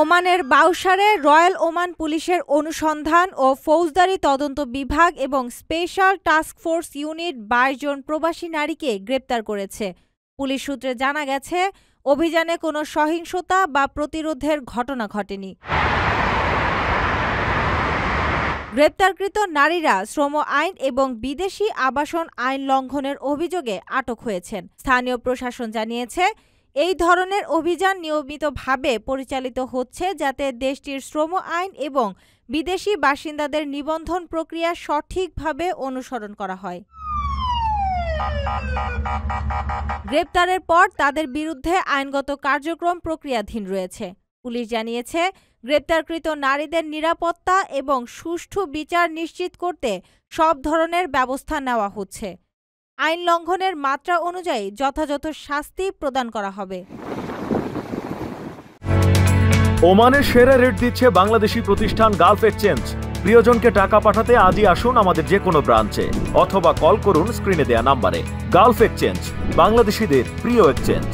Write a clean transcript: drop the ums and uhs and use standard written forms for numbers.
ওমানের বাউসারে royal Oman পুলিশের অনুসন্ধান ও ফৌজদারি তদন্ত বিভাগ এবং স্পেশাল টাস্ক ফোর্স ইউনিট 22 জন প্রবাসী নারীকে গ্রেপ্তার করেছে। পুলিশ সূত্রে জানা গেছে, অভিযানে কোনো সহিংসতা বা প্রতিরোধের ঘটনা ঘটেনি। গ্রেপ্তারকৃত নারীরা শ্রম আইন এবং বিদেশি আবাসন আইন লঙ্ঘনের অভিযোগে আটক হয়েছেন। স্থানীয় প্রশাসন জানিয়েছে, এই ধরনের অভিযান নিয়মিতভাবে পরিচালিত হচ্ছে যাতে দেশটির শ্রম আইন এবং বিদেশি বাসিন্দাদের নিবন্ধন প্রক্রিয়া সঠিকভাবে অনুসরণ করা হয়। গ্রেপ্তারের পর তাদের বিরুদ্ধে আইনগত কার্যক্রম প্রক্রিয়াধীন রয়েছে। পুলিশ জানিয়েছে, গ্রেপ্তারকৃত নারীদের নিরাপত্তা এবং সুষ্ঠু বিচার নিশ্চিত করতে সব ধরনের ব্যবস্থা নেওয়া হচ্ছে। আইন লঙ্ঘনের মাত্রা অনুযায়ী যথাযথ শাস্তি প্রদান করা হবে। ওমানের সেরা রেট দিচ্ছে বাংলাদেশি প্রতিষ্ঠান গালফ এক্সচেঞ্জ। প্রিয়জনকে টাকা পাঠাতে আজই আসুন আমাদের যে কোনো ব্রাঞ্চে অথবা কল করুন স্ক্রিনে দেয়া নাম্বারে। গালফ এক্সচেঞ্জ, বাংলাদেশিদের প্রিয় এক্সচেঞ্জ।